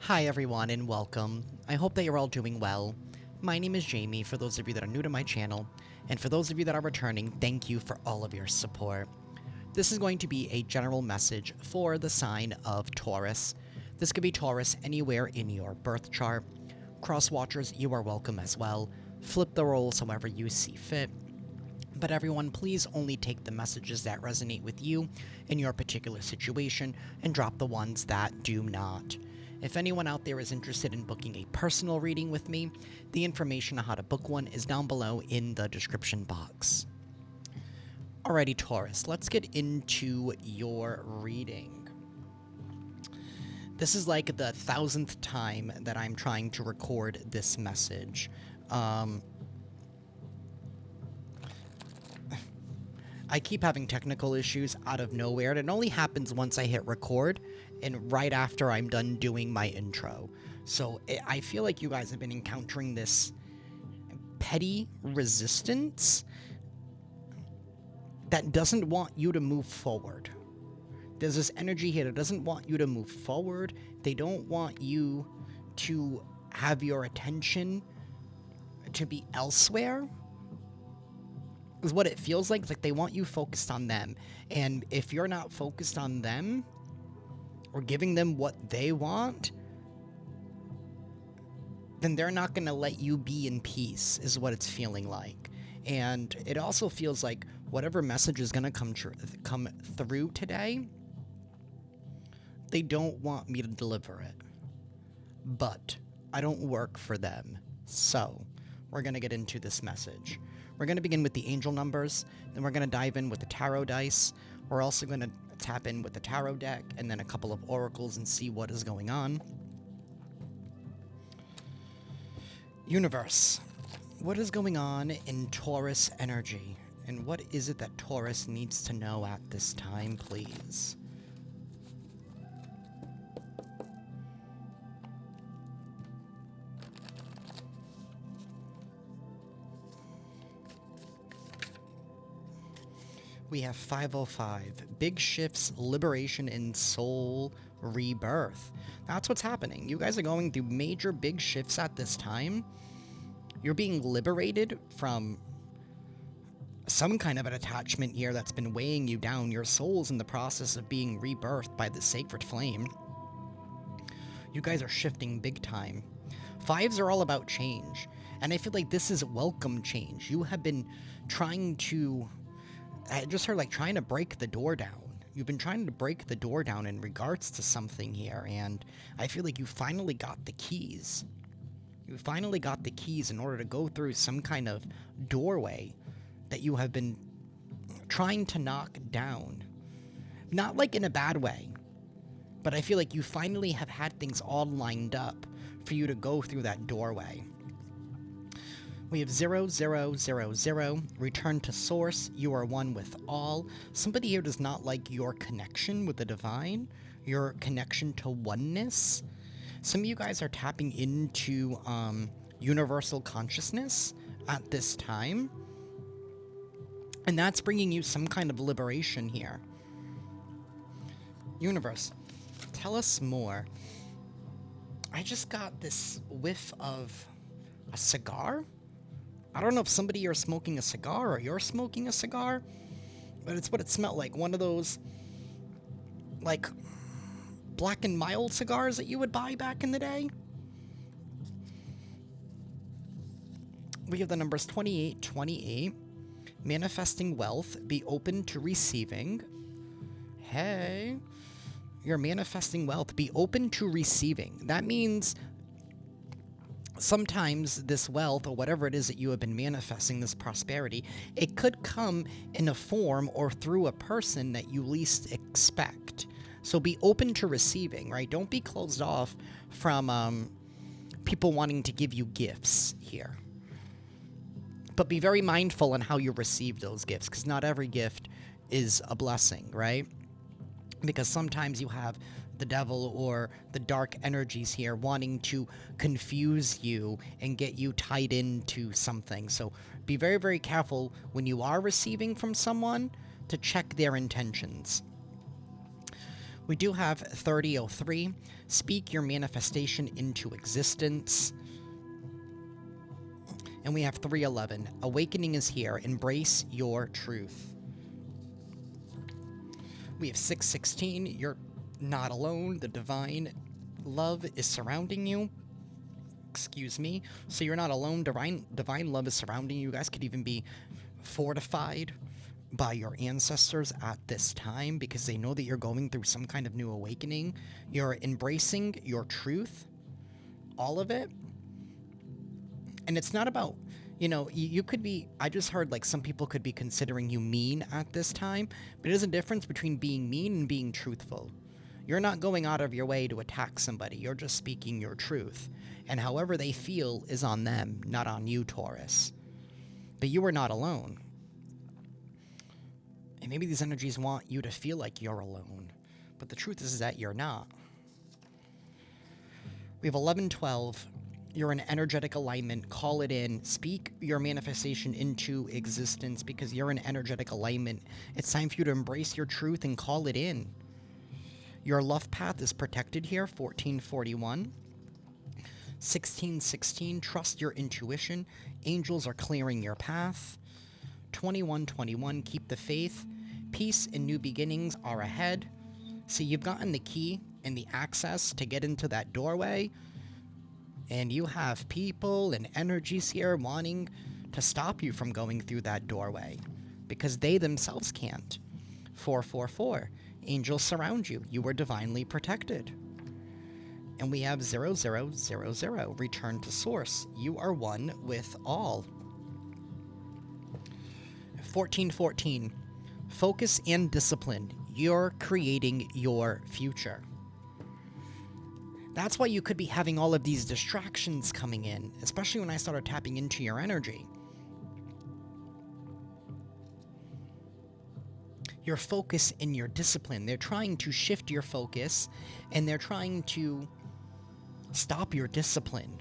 Hi everyone and welcome. I hope that you're all doing well. My name is Jamie, for those of you that are new to my channel, and for those of you that are returning, thank you for all of your support. This is going to be a general message for the sign of Taurus. This could be Taurus anywhere in your birth chart. Cross-watchers, you are welcome as well. Flip the roles however you see fit. But everyone, please only take the messages that resonate with you in your particular situation and drop the ones that do not. If anyone out there is interested in booking a personal reading with me, the information on how to book one is down below in the description box. Alrighty, Taurus, let's get into your reading. This is like the 1000th time that I'm trying to record this message. I keep having technical issues out of nowhere, and it only happens once I hit record and right after I'm done doing my intro. So I feel like you guys have been encountering this petty resistance that doesn't want you to move forward. There's this energy here that doesn't want you to move forward. They don't want you to have your attention to be elsewhere. Is what it feels like. It's like they want you focused on them. And if you're not focused on them or giving them what they want, then they're not going to let you be in peace, is what it's feeling like. And it also feels like whatever message is going to come through today, they don't want me to deliver it. But I don't work for them. So we're going to get into this message. We're going to begin with the angel numbers, then we're going to dive in with the tarot dice. We're also going to tap in with the tarot deck, and then a couple of oracles and see what is going on. Universe, what is going on in Taurus energy? And what is it that Taurus needs to know at this time, please? We have 505, big shifts, liberation, and soul rebirth. That's what's happening. You guys are going through major big shifts at this time. You're being liberated from some kind of an attachment here that's been weighing you down. Your soul's in the process of being rebirthed by the sacred flame. You guys are shifting big time. Fives are all about change. And I feel like this is welcome change. You have been trying to... I just heard like trying to break the door down. You've been trying to break the door down in regards to something here, and I feel like you finally got the keys. You finally got the keys in order to go through some kind of doorway that you have been trying to knock down. Not like in a bad way, but I feel like you finally have had things all lined up for you to go through that doorway. We have 0000, return to source, you are one with all. Somebody here does not like your connection with the divine, your connection to oneness. Some of you guys are tapping into universal consciousness at this time. And that's bringing you some kind of liberation here. Universe, tell us more. I just got this whiff of a cigar. I don't know if somebody here is smoking a cigar or you're smoking a cigar, but it's what it smelled like. One of those, like, Black and Mild cigars that you would buy back in the day. We have the numbers 2828. Manifesting wealth, be open to receiving. Hey, you're manifesting wealth, be open to receiving. That means... sometimes this wealth, or whatever it is that you have been manifesting, this prosperity, it could come in a form or through a person that you least expect. So be open to receiving, right? Don't be closed off from people wanting to give you gifts here. But be very mindful on how you receive those gifts, because not every gift is a blessing, right? Because sometimes you have the devil or the dark energies here wanting to confuse you and get you tied into something. So be very, very careful when you are receiving from someone to check their intentions. We do have 3003. Speak your manifestation into existence. And we have 311. Awakening is here. Embrace your truth. We have 616. You're not alone. The divine love is surrounding you. Excuse me. So you're not alone. Divine love is surrounding you. You guys could even be fortified by your ancestors at this time because they know that you're going through some kind of new awakening. You're embracing your truth. All of it. And it's not about, you know, you could be, I just heard like some people could be considering you mean at this time, but there's a difference between being mean and being truthful. You're not going out of your way to attack somebody. You're just speaking your truth. And however they feel is on them, not on you, Taurus. But you are not alone. And maybe these energies want you to feel like you're alone. But the truth is that you're not. We have 1112. You're in energetic alignment. Call it in. Speak your manifestation into existence because you're in energetic alignment. It's time for you to embrace your truth and call it in. Your love path is protected here. 1441. 1616. Trust your intuition. Angels are clearing your path. 2121. Keep the faith. Peace and new beginnings are ahead. See, you've gotten the key and the access to get into that doorway. And you have people and energies here wanting to stop you from going through that doorway because they themselves can't. 444. Angels surround you. You are divinely protected. And we have 0000. Return to source. You are one with all. 1414. Focus and discipline. You're creating your future. That's why you could be having all of these distractions coming in, especially when I started tapping into your energy. Your focus and your discipline. They're trying to shift your focus, and they're trying to stop your discipline.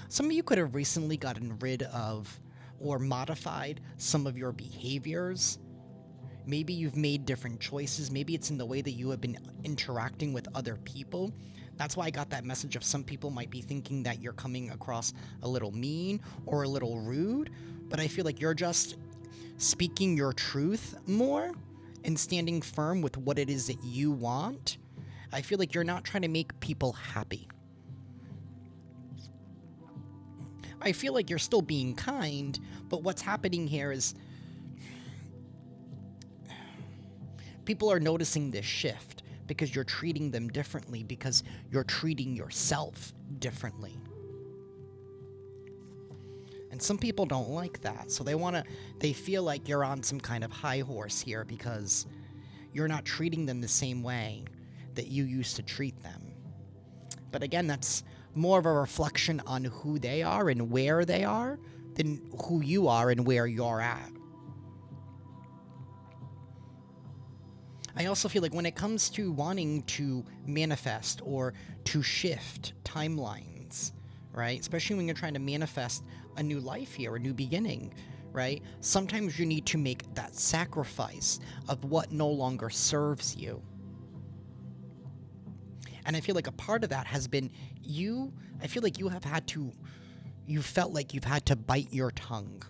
Some of you could have recently gotten rid of or modified some of your behaviors. Maybe you've made different choices. Maybe it's in the way that you have been interacting with other people. That's why I got that message of some people might be thinking that you're coming across a little mean or a little rude. But I feel like you're just speaking your truth more and standing firm with what it is that you want. I feel like you're not trying to make people happy. I feel like you're still being kind, but what's happening here is people are noticing this shift because you're treating them differently, because you're treating yourself differently. And some people don't like that, so they feel like you're on some kind of high horse here because you're not treating them the same way that you used to treat them. But again, that's more of a reflection on who they are and where they are than who you are and where you're at. I also feel like when it comes to wanting to manifest or to shift timelines, right? Especially when you're trying to manifest a new life here, a new beginning, right? Sometimes you need to make that sacrifice of what no longer serves you. And I feel like a part of that has been I feel like you felt like you've had to bite your tongue.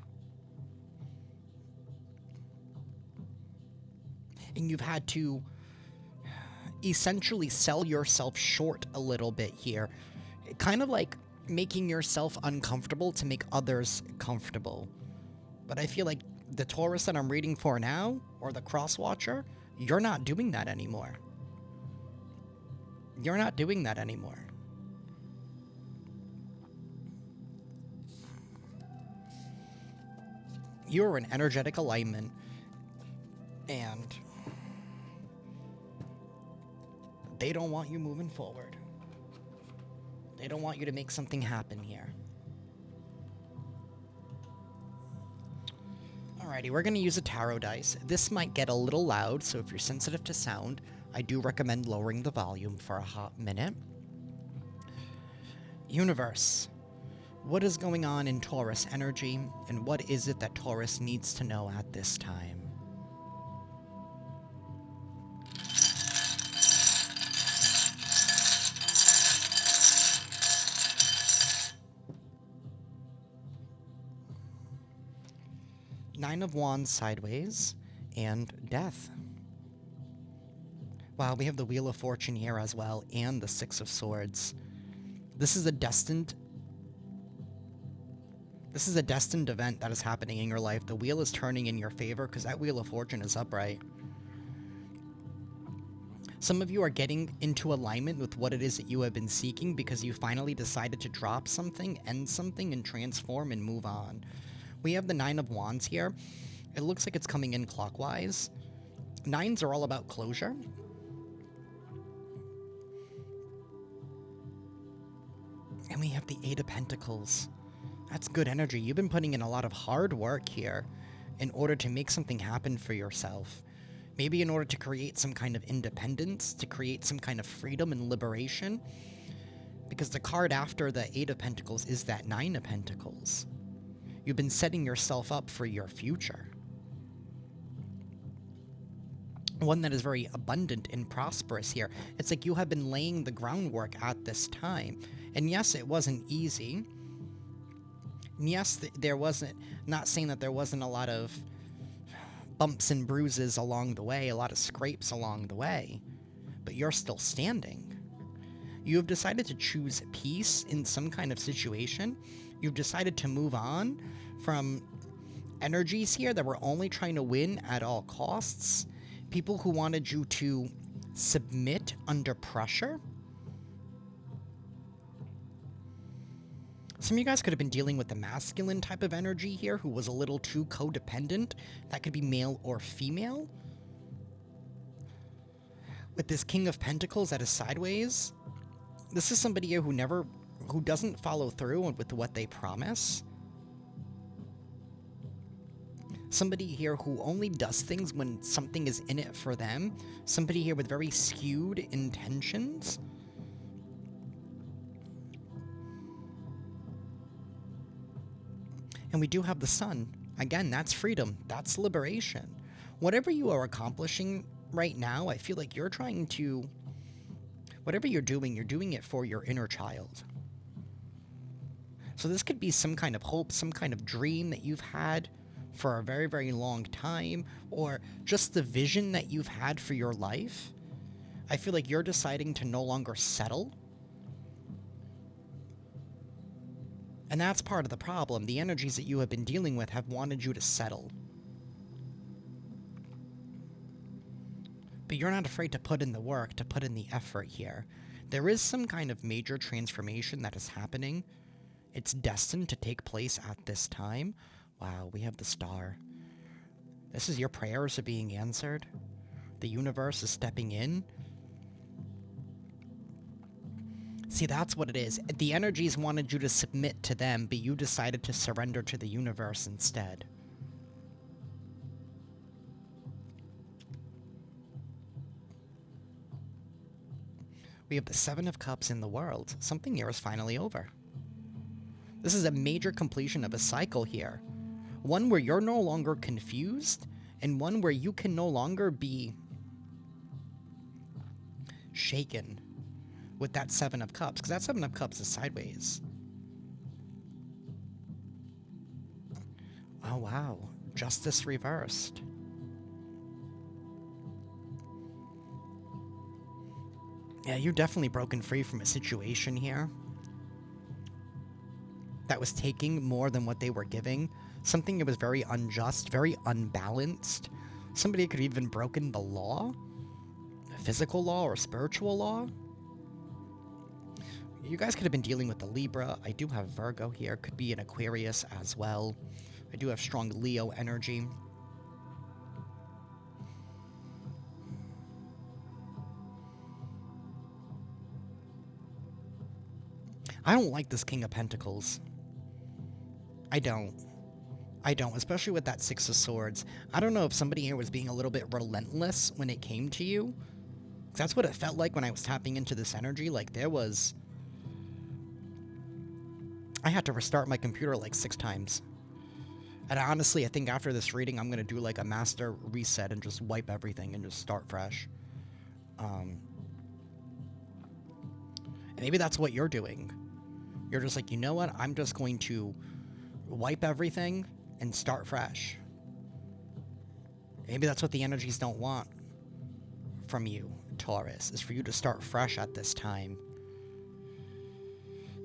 And you've had to essentially sell yourself short a little bit here. Kind of like making yourself uncomfortable to make others comfortable. But I feel like the Taurus that I'm reading for now, or the Cross Watcher, you're not doing that anymore. You're not doing that anymore. You're in energetic alignment, and they don't want you moving forward. They don't want you to make something happen here. Alrighty, we're going to use a tarot dice. This might get a little loud, so if you're sensitive to sound, I do recommend lowering the volume for a hot minute. Universe, what is going on in Taurus energy, and what is it that Taurus needs to know at this time? Nine of Wands sideways, and Death. Wow, we have the Wheel of Fortune here as well, and the Six of Swords. This is a destined event that is happening in your life. The wheel is turning in your favor because that Wheel of Fortune is upright. Some of you are getting into alignment with what it is that you have been seeking because you finally decided to drop something, end something, and transform and move on. We have the Nine of Wands here. It looks like it's coming in clockwise. Nines are all about closure. And we have the Eight of Pentacles. That's good energy. You've been putting in a lot of hard work here in order to make something happen for yourself. Maybe in order to create some kind of independence, to create some kind of freedom and liberation. Because the card after the Eight of Pentacles is that Nine of Pentacles. You've been setting yourself up for your future. One that is very abundant and prosperous here. It's like you have been laying the groundwork at this time. And yes, it wasn't easy. And yes, there wasn't, not saying that there wasn't a lot of bumps and bruises along the way, a lot of scrapes along the way, but you're still standing. You have decided to choose peace in some kind of situation. You've decided to move on from energies here that were only trying to win at all costs. People who wanted you to submit under pressure. Some of you guys could have been dealing with the masculine type of energy here who was a little too codependent. That could be male or female. With this King of Pentacles that is sideways, this is somebody here who doesn't follow through with what they promise. Somebody here who only does things when something is in it for them. Somebody here with very skewed intentions. And we do have the Sun. Again, that's freedom. That's liberation. Whatever you are accomplishing right now, I feel like you're trying to... Whatever you're doing it for your inner child. So this could be some kind of hope, some kind of dream that you've had for a very, very long time, or just the vision that you've had for your life. I feel like you're deciding to no longer settle. And that's part of the problem. The energies that you have been dealing with have wanted you to settle. But you're not afraid to put in the work, to put in the effort here. There is some kind of major transformation that is happening. It's destined to take place at this time. Wow, we have the Star. This is your prayers are being answered. The universe is stepping in. See, that's what it is. The energies wanted you to submit to them, but you decided to surrender to the universe instead. We have the Seven of Cups in the World. Something here is finally over. This is a major completion of a cycle here. One where you're no longer confused, and one where you can no longer be shaken with that Seven of Cups, because that Seven of Cups is sideways. Oh, wow. Justice reversed. Yeah, you've definitely broken free from a situation here that was taking more than what they were giving. Something that was very unjust, very unbalanced. Somebody could have even broken the law, physical law or spiritual law. You guys could have been dealing with the Libra. I do have Virgo here. Could be an Aquarius as well. I do have strong Leo energy. I don't like this King of Pentacles. I don't, especially with that Six of Swords. I don't know if somebody here was being a little bit relentless when it came to you. That's what it felt like when I was tapping into this energy. Like there was... I had to restart my computer like 6 times. And honestly, I think after this reading, I'm going to do like a master reset and just wipe everything and just start fresh. And maybe that's what you're doing. You're just like, you know what? I'm just going to wipe everything and start fresh. Maybe that's what the energies don't want from you, Taurus, is for you to start fresh at this time.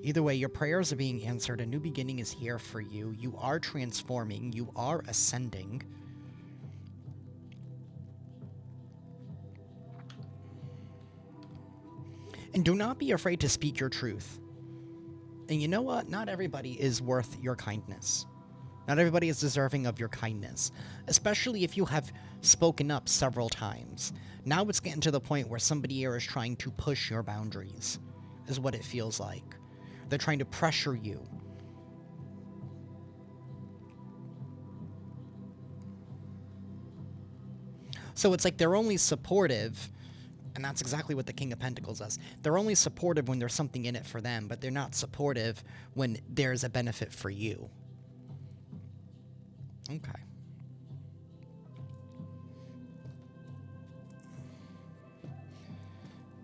Either way, your prayers are being answered. A new beginning is here for you. You are transforming. You are ascending. And do not be afraid to speak your truth. And you know what? Not everybody is worth your kindness. Not everybody is deserving of your kindness, especially if you have spoken up several times. Now it's getting to the point where somebody here is trying to push your boundaries, is what it feels like. They're trying to pressure you. So it's like they're only supportive, and that's exactly what the King of Pentacles does. They're only supportive when there's something in it for them, but they're not supportive when there's a benefit for you. Okay.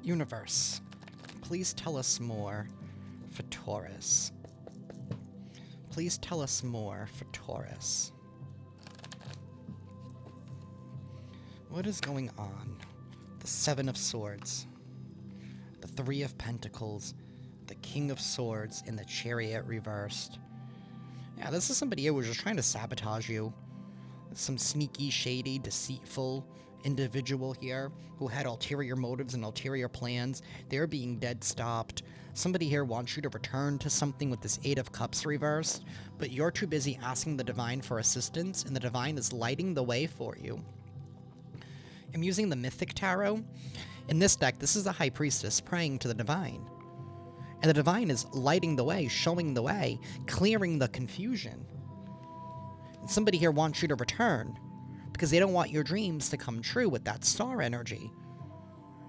Universe, please tell us more for Taurus. Please tell us more for Taurus. What is going on? The Seven of Swords, the Three of Pentacles, the King of Swords, and the Chariot reversed. Yeah, this is somebody who was just trying to sabotage you. Some sneaky, shady, deceitful individual here who had ulterior motives and ulterior plans. They're being dead stopped. Somebody here wants you to return to something with this Eight of Cups reversed, but you're too busy asking the Divine for assistance, and the Divine is lighting the way for you. I'm using the Mythic Tarot. In this deck, this is the High Priestess praying to the Divine. And the Divine is lighting the way, showing the way, clearing the confusion. And somebody here wants you to return because they don't want your dreams to come true with that star energy.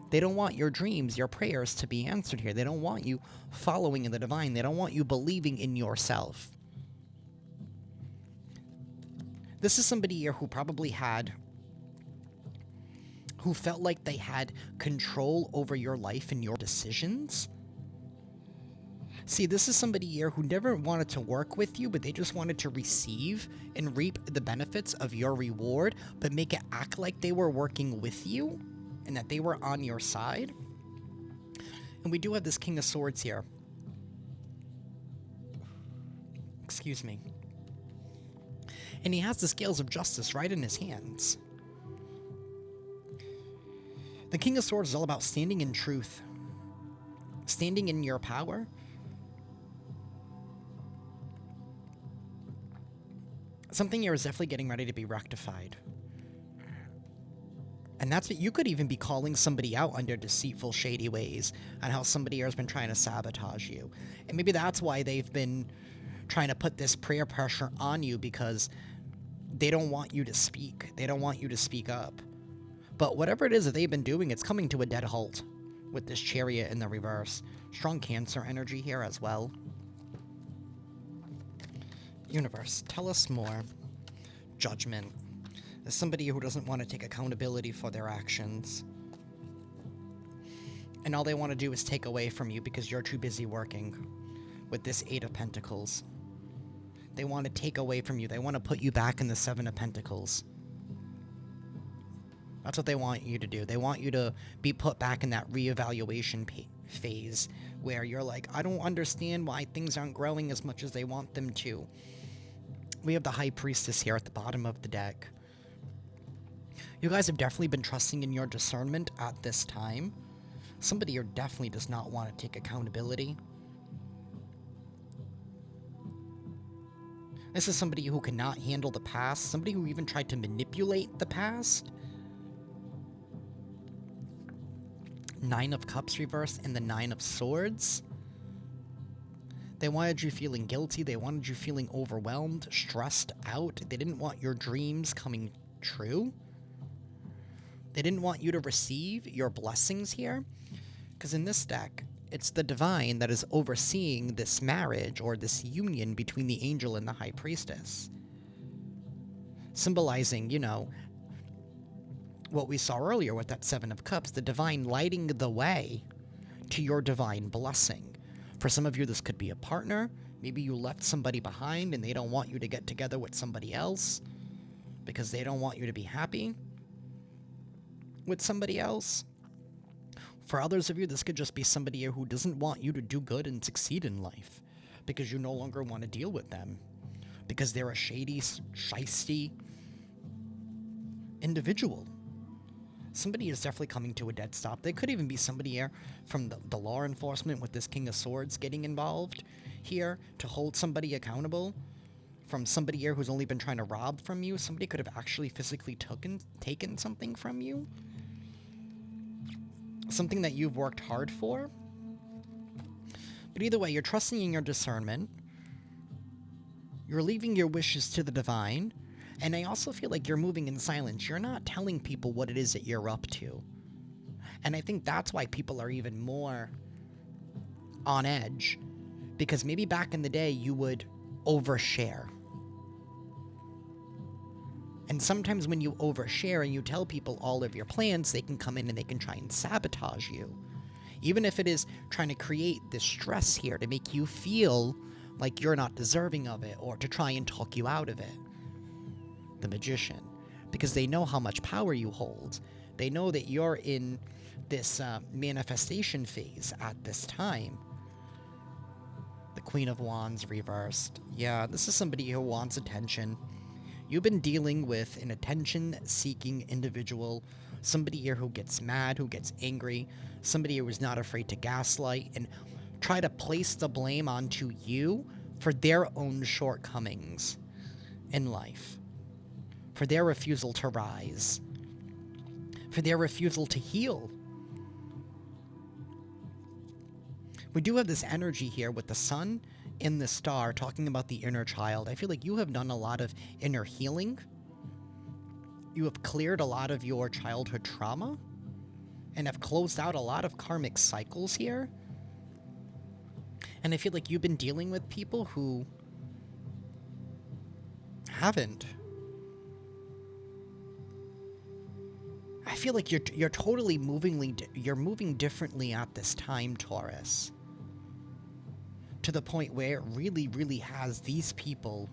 They don't want your dreams, your prayers to be answered here. They don't want you following in the Divine. They don't want you believing in yourself. This is somebody here who probably who felt like they had control over your life and your decisions. See, this is somebody here who never wanted to work with you, but they just wanted to receive and reap the benefits of your reward, but make it act like they were working with you and that they were on your side. And we do have this King of Swords here. Excuse me. And he has the scales of justice right in his hands. The King of Swords is all about standing in truth, standing in your power. Something here is definitely getting ready to be rectified. And that's what you could even be calling somebody out under deceitful, shady ways on how somebody here has been trying to sabotage you. And maybe that's why they've been trying to put this prayer pressure on you, because they don't want you to speak. They don't want you to speak up. But whatever it is that they've been doing, it's coming to a dead halt with this Chariot in the reverse. Strong Cancer energy here as well. Universe, tell us more. Judgment. There's somebody who doesn't want to take accountability for their actions. And all they want to do is take away from you because you're too busy working with this Eight of Pentacles. They want to take away from you. They want to put you back in the Seven of Pentacles. That's what they want you to do. They want you to be put back in that reevaluation phase where you're like, I don't understand why things aren't growing as much as they want them to. We have the High Priestess here at the bottom of the deck. You guys have definitely been trusting in your discernment at this time. Somebody here definitely does not want to take accountability. This is somebody who cannot handle the past. Somebody who even tried to manipulate the past. Nine of Cups reversed and the Nine of Swords. They wanted you feeling guilty. They wanted you feeling overwhelmed, stressed out. They didn't want your dreams coming true. They didn't want you to receive your blessings here. Because in this deck, it's the Divine that is overseeing this marriage or this union between the angel and the High Priestess. Symbolizing, you know, what we saw earlier with that Seven of Cups, the Divine lighting the way to your divine blessing. For some of you, this could be a partner. Maybe you left somebody behind and they don't want you to get together with somebody else. because they don't want you to be happy with somebody else. For others of you, this could just be somebody who doesn't want you to do good and succeed in life because you no longer want to deal with them, because they're a shady, shisty individual. Somebody is definitely coming to a dead stop. There could even be somebody here from the law enforcement with this King of Swords getting involved here to hold somebody accountable from somebody here who's only been trying to rob from you. Somebody could have actually physically taken something from you. Something that you've worked hard for. But either way, you're trusting in your discernment. You're leaving your wishes to the divine. And I also feel like you're moving in silence. You're not telling people what it is that you're up to. And I think that's why people are even more on edge. Because maybe back in the day, you would overshare. And sometimes when you overshare and you tell people all of your plans, they can come in and they can try and sabotage you. Even if it is trying to create this stress here to make you feel like you're not deserving of it, or to try and talk you out of it. The Magician. Because they know how much power you hold. They know that you're in this manifestation phase at this time. The Queen of Wands reversed. Yeah, this is somebody who wants attention. You've been dealing with an attention-seeking individual, somebody here who gets mad, who gets angry, somebody who is not afraid to gaslight and try to place the blame onto you for their own shortcomings in life, for their refusal to rise, for their refusal to heal. We do have this energy here with the sun in the star talking about the inner child. I feel like you have done a lot of inner healing. You have cleared a lot of your childhood trauma and have closed out a lot of karmic cycles here. And I feel like you've been dealing with people who haven't. I feel like you're totally moving differently at this time, Taurus. To the point where it really, really has these people,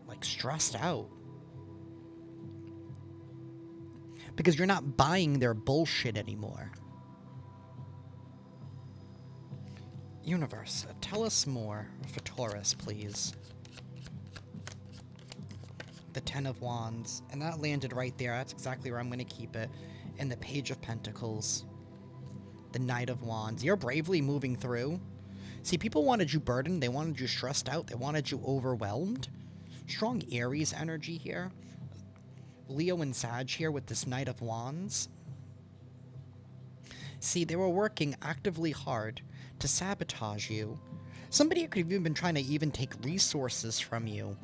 like, stressed out. Because you're not buying their bullshit anymore. Universe, tell us more for Taurus, please. The Ten of Wands. And that landed right there. That's exactly where I'm going to keep it. And the Page of Pentacles. The Knight of Wands. You're bravely moving through. See, people wanted you burdened, they wanted you stressed out, they wanted you overwhelmed. Strong Aries energy here. Leo and Sag here with this Knight of Wands. See, they were working actively hard to sabotage you. Somebody could have even been trying to even take resources from you.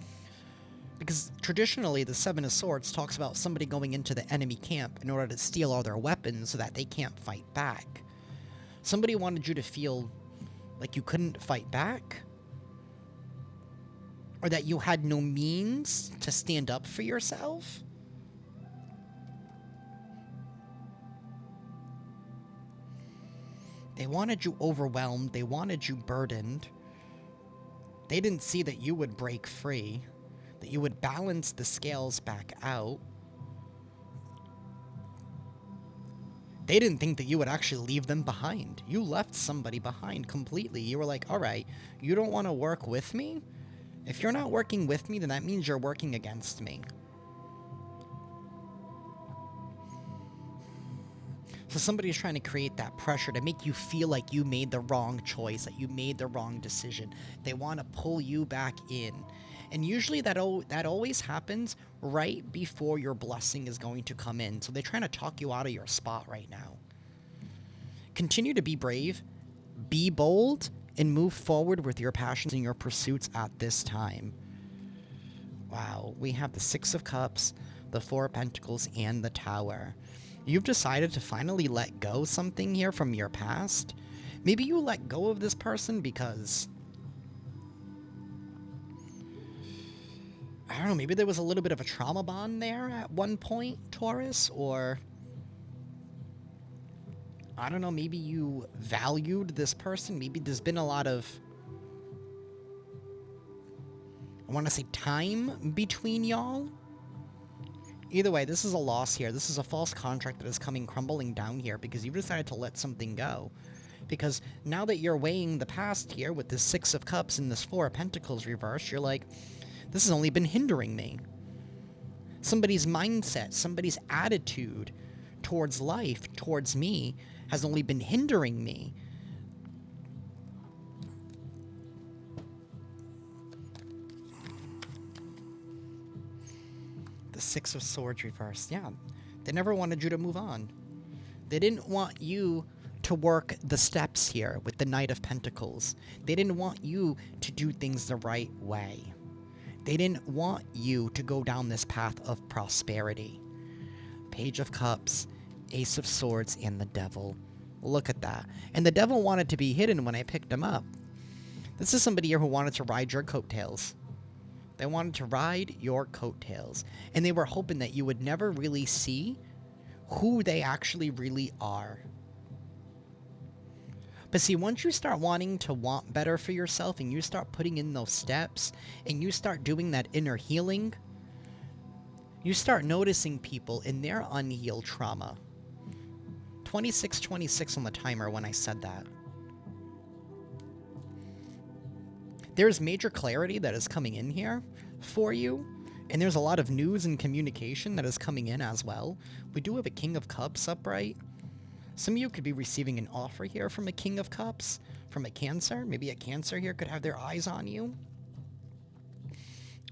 Because traditionally, the Seven of Swords talks about somebody going into the enemy camp in order to steal all their weapons so that they can't fight back. Somebody wanted you to feel like you couldn't fight back, or that you had no means to stand up for yourself. They wanted you overwhelmed. They wanted you burdened. They didn't see that you would break free, that you would balance the scales back out. They didn't think that you would actually leave them behind. You left somebody behind completely. You were like, all right, you don't want to work with me? If you're not working with me, then that means you're working against me. So somebody's trying to create that pressure to make you feel like you made the wrong choice, that you made the wrong decision. They want to pull you back in. And usually that always happens right before your blessing is going to come in. So they're trying to talk you out of your spot right now. Continue to be brave, be bold, and move forward with your passions and your pursuits at this time. Wow, we have the Six of Cups, the Four of Pentacles, and the Tower. You've decided to finally let go something here from your past. Maybe you let go of this person because, I don't know, maybe there was a little bit of a trauma bond there at one point, Taurus, or I don't know, maybe you valued this person. Maybe there's been a lot of, I want to say, time between y'all. Either way, this is a loss here. This is a false contract that is coming crumbling down here because you've decided to let something go. Because now that you're weighing the past here with this Six of Cups and this Four of Pentacles reverse, you're like, this has only been hindering me. Somebody's mindset, somebody's attitude towards life, towards me, has only been hindering me. The Six of Swords reversed. Yeah, they never wanted you to move on. They didn't want you to work the steps here with the Knight of Pentacles. They didn't want you to do things the right way. They didn't want you to go down this path of prosperity. Page of Cups, Ace of Swords, and the Devil. Look at that. And the Devil wanted to be hidden when I picked him up. This is somebody here who wanted to ride your coattails. They wanted to ride your coattails. And they were hoping that you would never really see who they actually really are. But see, once you start wanting to want better for yourself and you start putting in those steps and you start doing that inner healing, you start noticing people in their unhealed trauma. 26:26 on the timer when I said that. There's major clarity that is coming in here for you, and there's a lot of news and communication that is coming in as well. We do have a King of Cups upright. Some of you could be receiving an offer here from a King of Cups, from a Cancer. Maybe a Cancer here could have their eyes on you.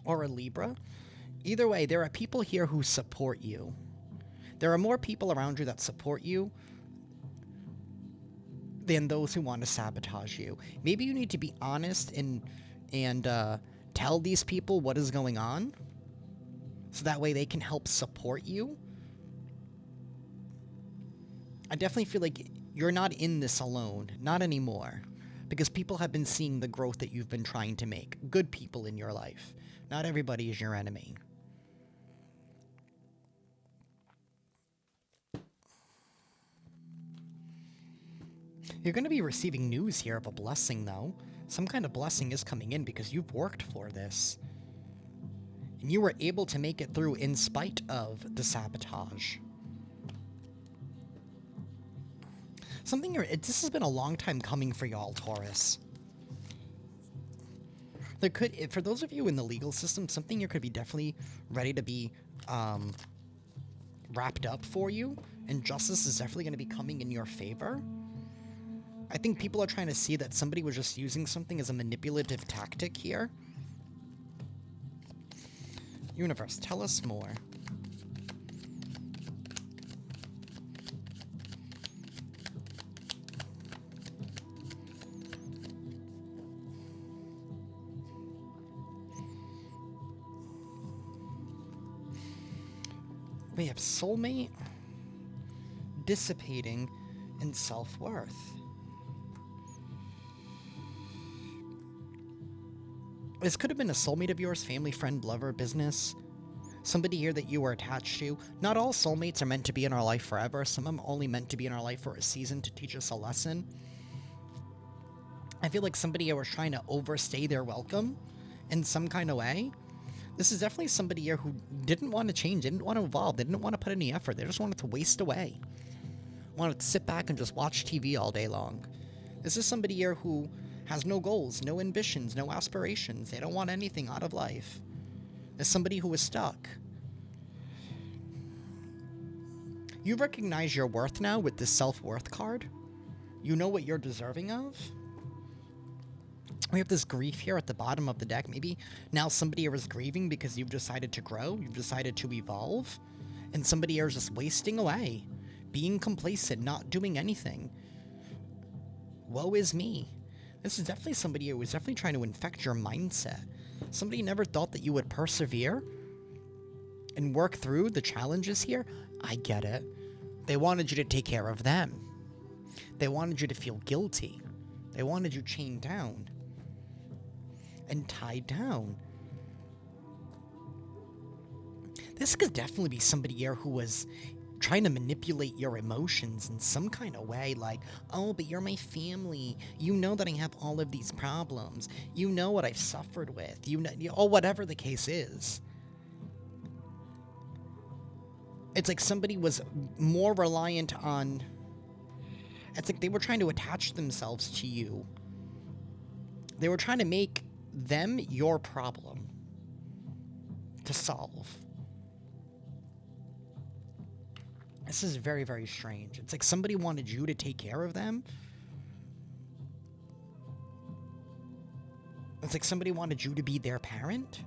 Or a Libra. Either way, there are people here who support you. There are more people around you that support you than those who want to sabotage you. Maybe you need to be honest and tell these people what is going on, so that way they can help support you. I definitely feel like you're not in this alone. Not anymore. Because people have been seeing the growth that you've been trying to make. Good people in your life. Not everybody is your enemy. You're going to be receiving news here of a blessing, though. Some kind of blessing is coming in because you've worked for this. And you were able to make it through in spite of the sabotage. This has been a long time coming for y'all, Taurus. There could, for those of you in the legal system, something here could be definitely ready to be wrapped up for you, and justice is definitely going to be coming in your favor. I think people are trying to see that somebody was just using something as a manipulative tactic here. Universe, tell us more. We have soulmate, dissipating, and self-worth. This could have been a soulmate of yours, family, friend, lover, business. Somebody here that you were attached to. Not all soulmates are meant to be in our life forever. Some of them are only meant to be in our life for a season to teach us a lesson. I feel like somebody here was trying to overstay their welcome in some kind of way. This is definitely somebody here who didn't want to change, didn't want to evolve, they didn't want to put any effort, they just wanted to waste away. Wanted to sit back and just watch TV all day long. This is somebody here who has no goals, no ambitions, no aspirations. They don't want anything out of life. There's somebody who is stuck. You recognize your worth now with this self-worth card. You know what you're deserving of. We have this grief here at the bottom of the deck. Maybe now somebody here is grieving because you've decided to grow, you've decided to evolve, and somebody here is just wasting away, being complacent, not doing anything. Woe is me. This is definitely somebody who is definitely trying to infect your mindset. Somebody never thought that you would persevere and work through the challenges here. I get it. They wanted you to take care of them. They wanted you to feel guilty. They wanted you chained down and tied down. This could definitely be somebody here who was trying to manipulate your emotions in some kind of way, like, oh, but you're my family. You know that I have all of these problems. You know what I've suffered with. You know, or whatever the case is. It's like somebody was more reliant on... It's like they were trying to attach themselves to you. They were trying to make them your problem to solve. This is very, very strange. It's like somebody wanted you to take care of them. It's like somebody wanted you to be their parent.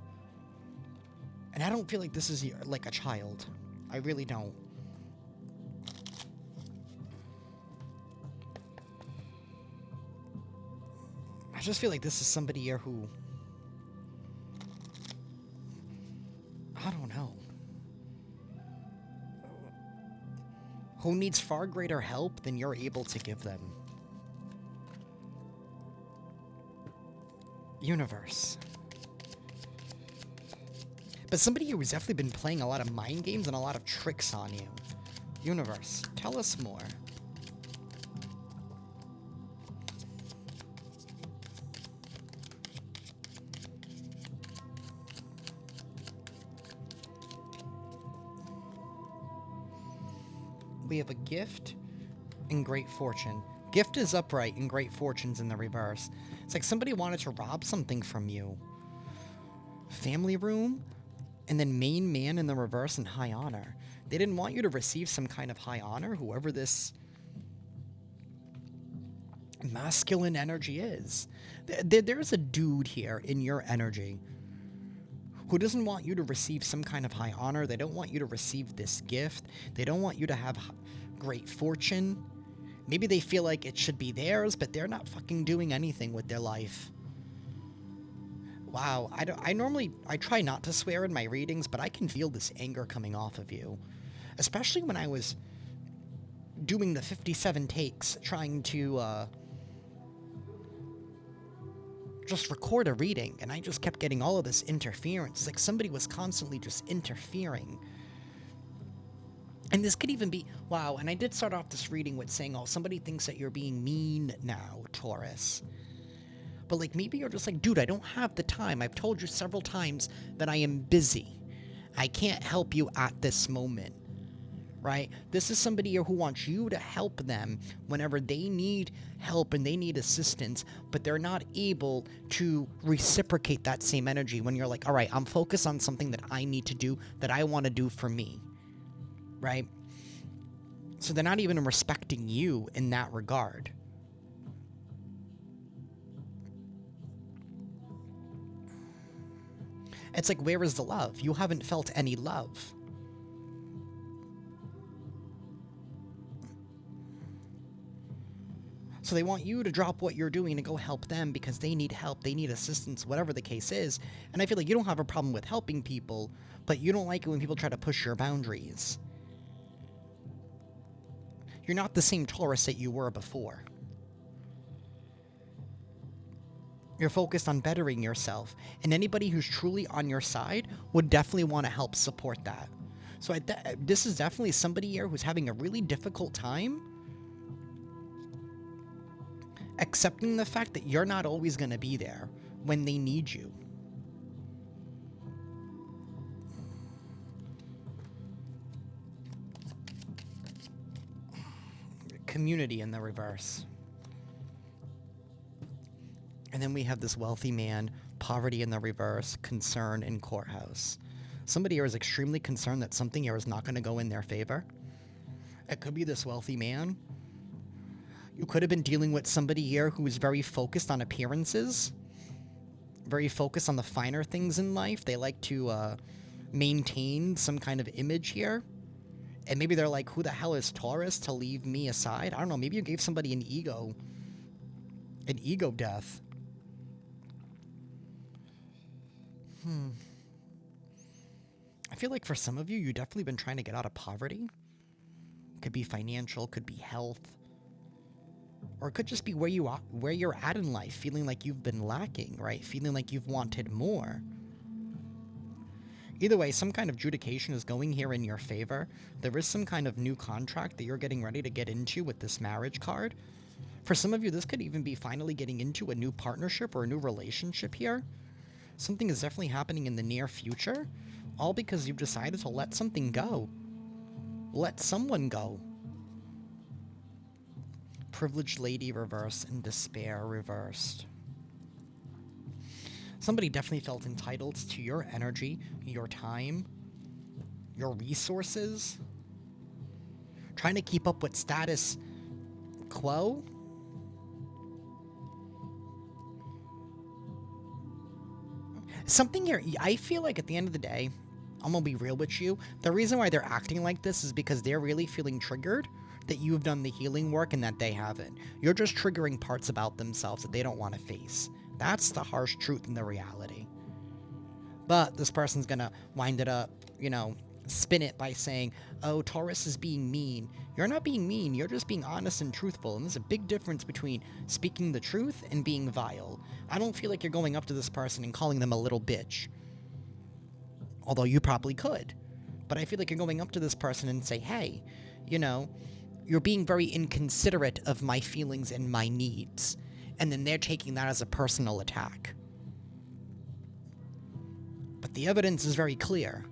And I don't feel like this is like a child. I really don't. I just feel like this is somebody here who... I don't know. Who needs far greater help than you're able to give them. Universe. But somebody who has definitely been playing a lot of mind games and a lot of tricks on you. Universe, tell us more. We have a gift and great fortune. Gift is upright and great fortune's in the reverse. It's like somebody wanted to rob something from you. Family room, and then main man in the reverse and high honor. They didn't want you to receive some kind of high honor, whoever this masculine energy is. There's a dude here in your energy who doesn't want you to receive some kind of high honor. They don't want you to receive this gift. They don't want you to have great fortune. Maybe they feel like it should be theirs, but they're not fucking doing anything with their life. Wow, I try not to swear in my readings, but I can feel this anger coming off of you. Especially when I was doing the 57 takes, trying to, just record a reading, and I just kept getting all of this interference. It's like somebody was constantly just interfering. And this could even be, wow, and I did start off this reading with saying, oh, somebody thinks that you're being mean now, Taurus. But like, maybe you're just like, dude, I don't have the time. I've told you several times that I am busy. I can't help you at this moment. Right? This is somebody here who wants you to help them whenever they need help and they need assistance, but they're not able to reciprocate that same energy when you're like, all right, I'm focused on something that I need to do, that I want to do for me. Right? So they're not even respecting you in that regard. It's like, where is the love? You haven't felt any love. So they want you to drop what you're doing and go help them because they need help, they need assistance, whatever the case is. And I feel like you don't have a problem with helping people, but you don't like it when people try to push your boundaries. You're not the same Taurus that you were before. You're focused on bettering yourself, and anybody who's truly on your side would definitely want to help support that. So this is definitely somebody here who's having a really difficult time accepting the fact that you're not always going to be there when they need you. Community in the reverse. And then we have this wealthy man, poverty in the reverse, concern in courthouse. Somebody here is extremely concerned that something here is not going to go in their favor. It could be this wealthy man. You could have been dealing with somebody here who is very focused on appearances, very focused on the finer things in life. They like to maintain some kind of image here. And maybe they're like, who the hell is Taurus to leave me aside? I don't know. Maybe you gave somebody an ego death. I feel like for some of you, you've definitely been trying to get out of poverty. Could be financial, could be health. Or it could just be where you're at in life, feeling like you've been lacking, right? Feeling like you've wanted more. Either way, some kind of adjudication is going here in your favor. There is some kind of new contract that you're getting ready to get into with this marriage card. For some of you, this could even be finally getting into a new partnership or a new relationship here. Something is definitely happening in the near future, all because you've decided to let something go. Let someone go. Privileged lady reversed and despair reversed. Somebody definitely felt entitled to your energy, your time, your resources. Trying to keep up with status quo. Something here, I feel like at the end of the day, I'm gonna be real with you, the reason why they're acting like this is because they're really feeling triggered that you've done the healing work and that they haven't. You're just triggering parts about themselves that they don't want to face. That's the harsh truth and the reality. But this person's gonna wind it up, spin it by saying, oh, Taurus is being mean. You're not being mean, you're just being honest and truthful. And there's a big difference between speaking the truth and being vile. I don't feel like you're going up to this person and calling them a little bitch. Although you probably could. But I feel like you're going up to this person and say, hey, you're being very inconsiderate of my feelings and my needs. And then they're taking that as a personal attack. But the evidence is very clear.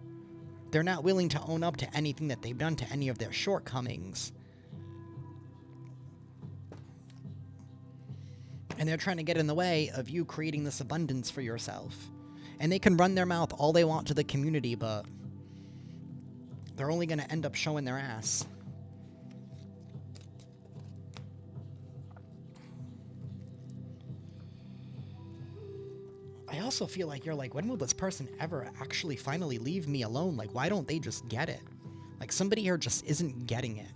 They're not willing to own up to anything that they've done, to any of their shortcomings. And they're trying to get in the way of you creating this abundance for yourself. And they can run their mouth all they want to the community, but they're only going to end up showing their ass. I also feel like you're like, when will this person ever actually finally leave me alone? Like, why don't they just get it? Like, somebody here just isn't getting it.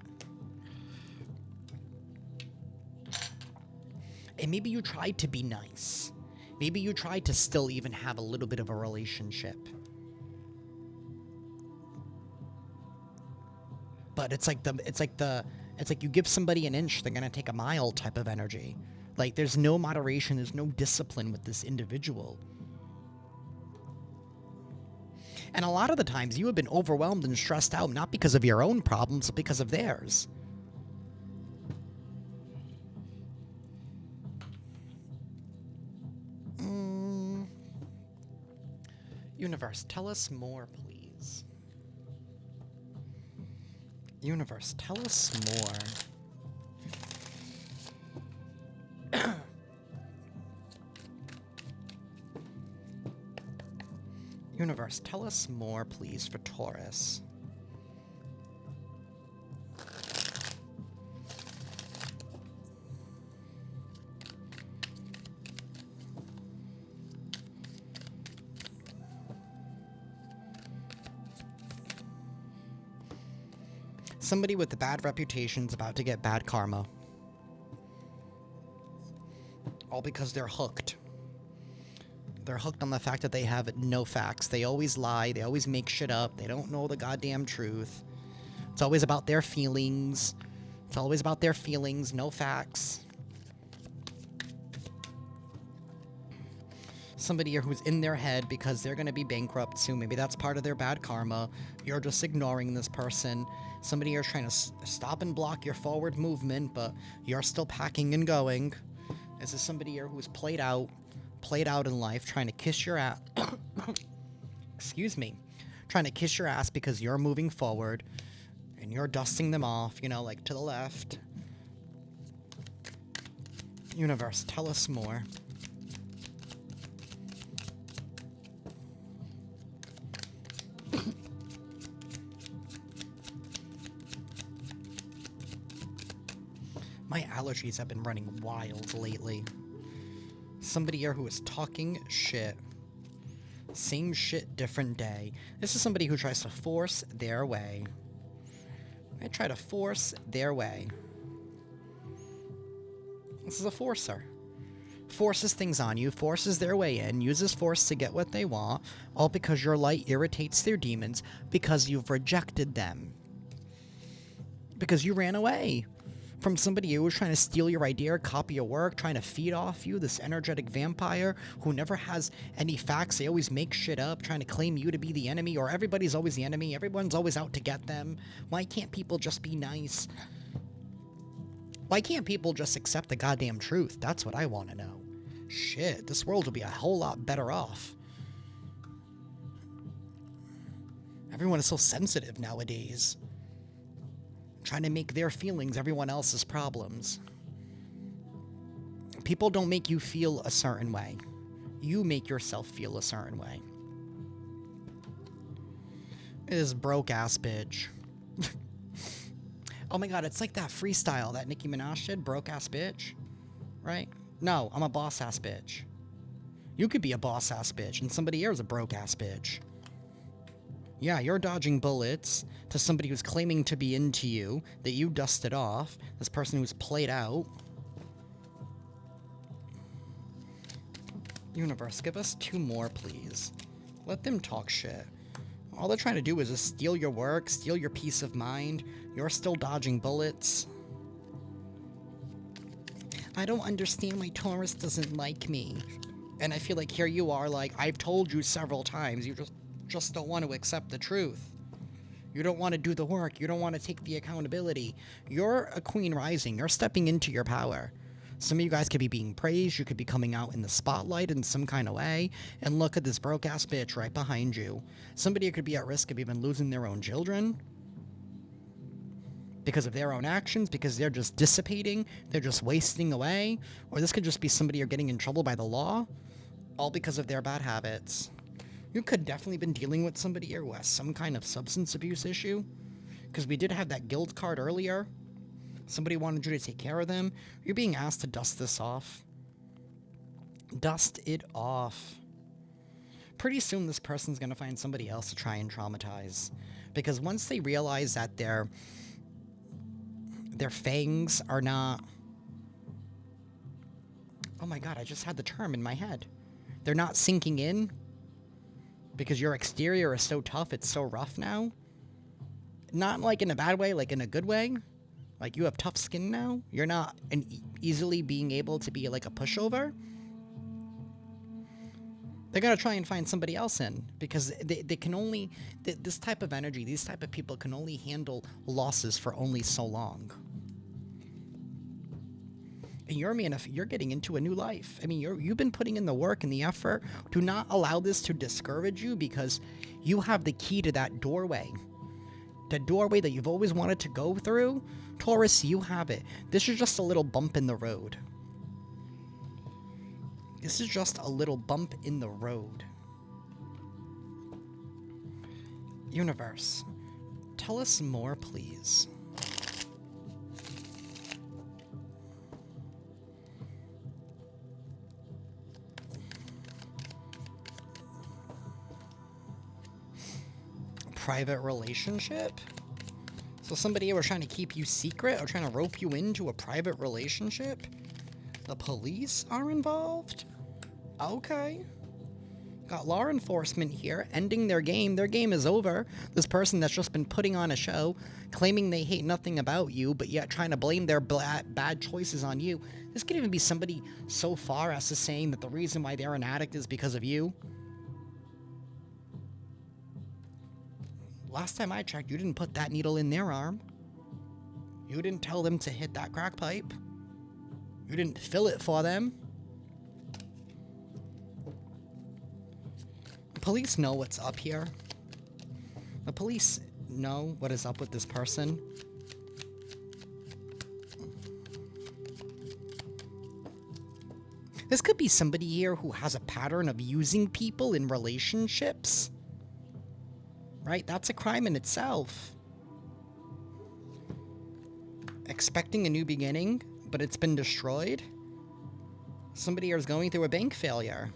And maybe you tried to be nice. Maybe you tried to still even have a little bit of a relationship. But it's like you give somebody an inch, they're gonna take a mile type of energy. Like, there's no moderation, there's no discipline with this individual. And a lot of the times you have been overwhelmed and stressed out, not because of your own problems, but because of theirs. Universe, tell us more, please. Universe, tell us more. Universe, tell us more, please, for Taurus. Somebody with a bad reputation is about to get bad karma. All because they're hooked. They're hooked on the fact that they have no facts. They always lie. They always make shit up. They don't know the goddamn truth. It's always about their feelings. It's always about their feelings, no facts. Somebody here who's in their head because they're going to be bankrupt soon. Maybe that's part of their bad karma. You're just ignoring this person. Somebody here is trying to stop and block your forward movement, but you're still packing and going. This is somebody here who's played out in life, trying to kiss your ass. Excuse me. Trying to kiss your ass because you're moving forward and you're dusting them off, like to the left. Universe, tell us more. My allergies have been running wild lately. Somebody here who is talking shit. Same shit, different day. This is somebody who tries to force their way. They try to force their way. This is a forcer. Forces things on you, forces their way in, uses force to get what they want, all because your light irritates their demons, because you've rejected them. Because you ran away from somebody who was trying to steal your idea, copy your work, trying to feed off you, this energetic vampire who never has any facts. They always make shit up, trying to claim you to be the enemy, or everybody's always the enemy. Everyone's always out to get them. Why can't people just be nice? Why can't people just accept the goddamn truth? That's what I want to know. Shit, this world would be a whole lot better off. Everyone is so sensitive nowadays. Trying to make their feelings everyone else's problems. People don't make you feel a certain way. You make yourself feel a certain way. This broke-ass bitch. Oh my god, it's like that freestyle that Nicki Minaj did, broke-ass bitch. Right? No, I'm a boss-ass bitch. You could be a boss-ass bitch, and somebody here is a broke-ass bitch. Yeah, you're dodging bullets to somebody who's claiming to be into you, that you dusted off, this person who's played out. Universe, give us 2 more, please. Let them talk shit. All they're trying to do is just steal your work, steal your peace of mind. You're still dodging bullets. I don't understand why Taurus doesn't like me. And I feel like here you are, like, I've told you several times, you just don't want to accept the truth. You don't want to do the work. You don't want to take the accountability. You're a queen rising. You're stepping into your power. Some of you guys could be being praised. You could be coming out in the spotlight in some kind of way. And look at this broke-ass bitch right behind you. Somebody could be at risk of even losing their own children because of their own actions, because they're just dissipating. They're just wasting away. Or this could just be somebody you're getting in trouble by the law, all because of their bad habits. You could definitely been dealing with somebody here who has some kind of substance abuse issue, because we did have that guilt card earlier. Somebody wanted you to take care of them. You're being asked to dust this off. Dust it off. Pretty soon this person's going to find somebody else to try and traumatize, because once they realize that their fangs are not... Oh my god, I just had the term in my head. They're not sinking in. Because your exterior is so tough, it's so rough now. Not like in a bad way, like in a good way. Like you have tough skin now. You're not easily being able to be like a pushover. They're going to try and find somebody else in. Because they can only... This type of energy, these type of people can only handle losses for only so long. And you're getting into a new life. I mean, you've been putting in the work and the effort. Do not allow this to discourage you, because you have the key to that doorway. The doorway that you've always wanted to go through. Taurus, you have it. This is just a little bump in the road. This is just a little bump in the road. Universe, tell us more, please. Private relationship? So somebody was trying to keep you secret or trying to rope you into a private relationship? The police are involved? Okay. Got law enforcement here ending their game. Their game is over. This person that's just been putting on a show, claiming they hate nothing about you, but yet trying to blame their bad choices on you. This could even be somebody so far as to saying that the reason why they're an addict is because of you. Last time I checked, you didn't put that needle in their arm. You didn't tell them to hit that crack pipe. You didn't fill it for them. The police know what's up here. The police know what is up with this person. This could be somebody here who has a pattern of using people in relationships. Right? That's a crime in itself. Expecting a new beginning, but it's been destroyed. Somebody here is going through a bank failure.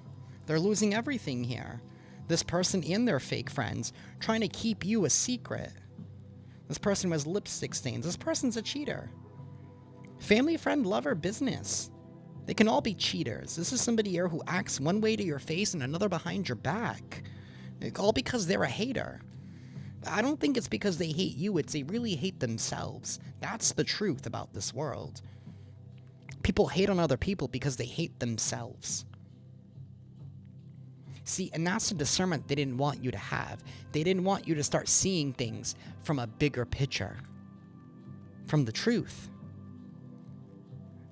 They're losing everything here. This person and their fake friends trying to keep you a secret. This person has lipstick stains. This person's a cheater. Family, friend, lover, business. They can all be cheaters. This is somebody here who acts one way to your face and another behind your back. All because they're a hater. I don't think it's because they hate you, it's they really hate themselves. That's the truth about this world. People hate on other people because they hate themselves. See, and that's the discernment they didn't want you to have. They didn't want you to start seeing things from a bigger picture. From the truth.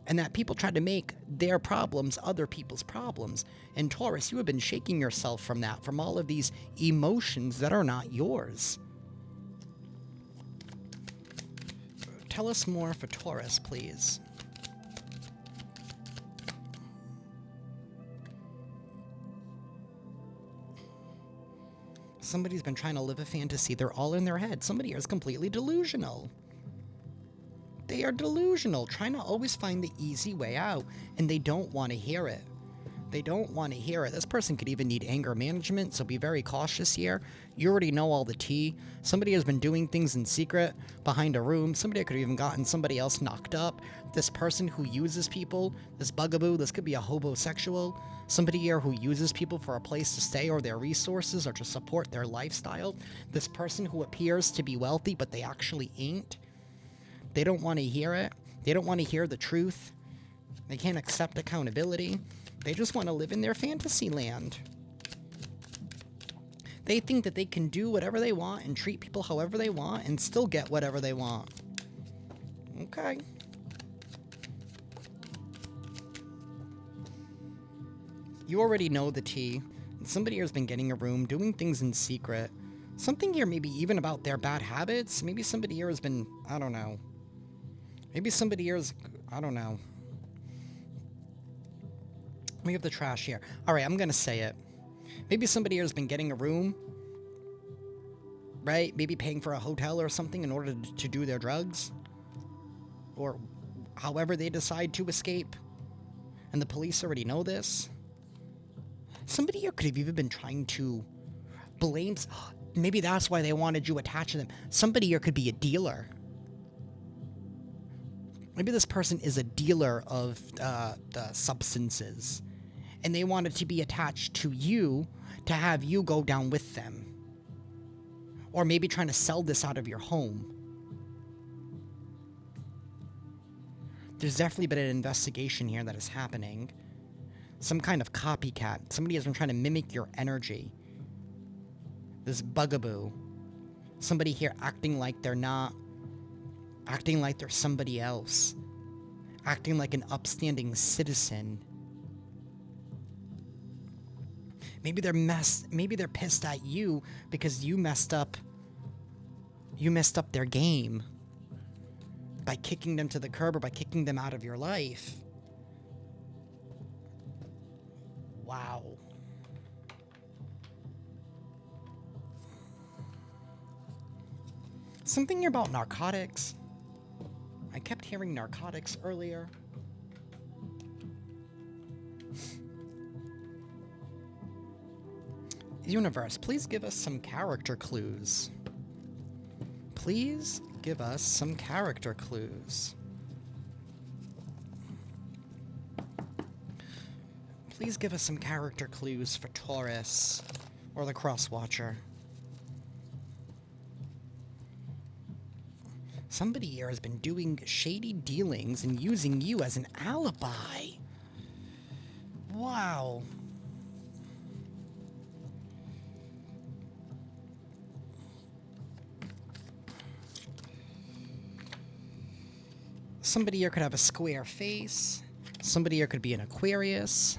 And that people try to make their problems other people's problems. And Taurus, you have been shaking yourself from that, from all of these emotions that are not yours. tell us more for Taurus, please. Somebody's been trying to live a fantasy. They're all in their head. Somebody here is completely delusional. They are delusional, trying to always find the easy way out, and they don't want to hear it. They don't want to hear it. This person could even need anger management, so be very cautious here. You already know all the tea. Somebody has been doing things in secret behind a room. Somebody could have even gotten somebody else knocked up. This person who uses people, this bugaboo, this could be a hobosexual. Somebody here who uses people for a place to stay or their resources or to support their lifestyle. This person who appears to be wealthy, but they actually ain't. They don't want to hear it. They don't want to hear the truth. They can't accept accountability. They just want to live in their fantasy land. They think that they can do whatever they want and treat people however they want and still get whatever they want. Okay. You already know the tea. Somebody here has been getting a room, doing things in secret. Something here maybe even about their bad habits. Maybe somebody here has been, I don't know. Maybe somebody here is, I don't know. We have the trash here. Alright, I'm gonna say it. Maybe somebody here has been getting a room. Right? Maybe paying for a hotel or something in order to do their drugs. Or however they decide to escape. And the police already know this. Somebody here could have even been trying to blame... Maybe that's why they wanted you attached to them. Somebody here could be a dealer. Maybe this person is a dealer of the substances. And they wanted to be attached to you to have you go down with them. Or maybe trying to sell this out of your home. There's definitely been an investigation here that is happening. Some kind of copycat. Somebody has been trying to mimic your energy. This bugaboo. Somebody here acting like they're not. Acting like they're somebody else. Acting like an upstanding citizen. Maybe they're pissed at you because you messed up their game by kicking them to the curb or by kicking them out of your life. Wow. Something here about narcotics. I kept hearing narcotics earlier. Universe, please give us some character clues. Please give us some character clues. Please give us some character clues for Taurus or the Crosswatcher. Somebody here has been doing shady dealings and using you as an alibi. Wow. Somebody here could have a square face. Somebody here could be an Aquarius.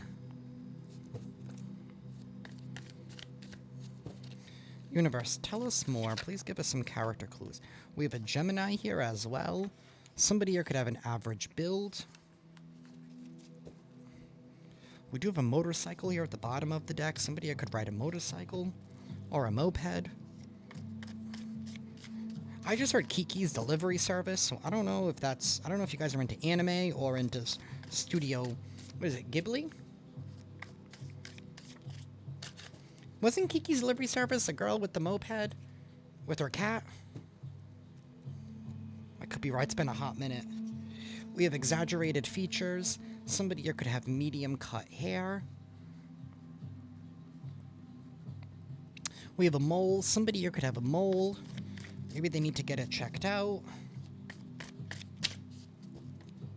Universe, tell us more. Please give us some character clues. We have a Gemini here as well. Somebody here could have an average build. We do have a motorcycle here at the bottom of the deck. Somebody here could ride a motorcycle or a moped. I just heard Kiki's delivery service, so I don't know if you guys are into anime or into studio, what is it, Ghibli? Wasn't Kiki's delivery service a girl with the moped? With her cat? I could be right, it's been a hot minute. We have exaggerated features. Somebody here could have medium cut hair. We have a mole. Somebody here could have a mole. Maybe they need to get it checked out.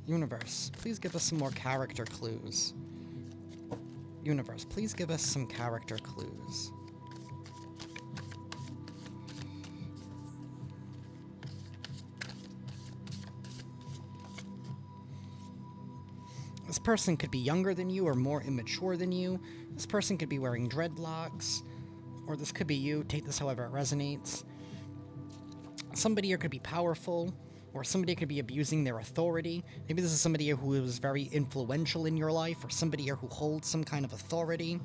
Universe, please give us some more character clues. Universe, please give us some character clues. This person could be younger than you or more immature than you. This person could be wearing dreadlocks. Or this could be you. Take this however it resonates. Somebody here could be powerful. Or somebody could be abusing their authority. Maybe this is somebody who is very influential in your life, or somebody who holds some kind of authority.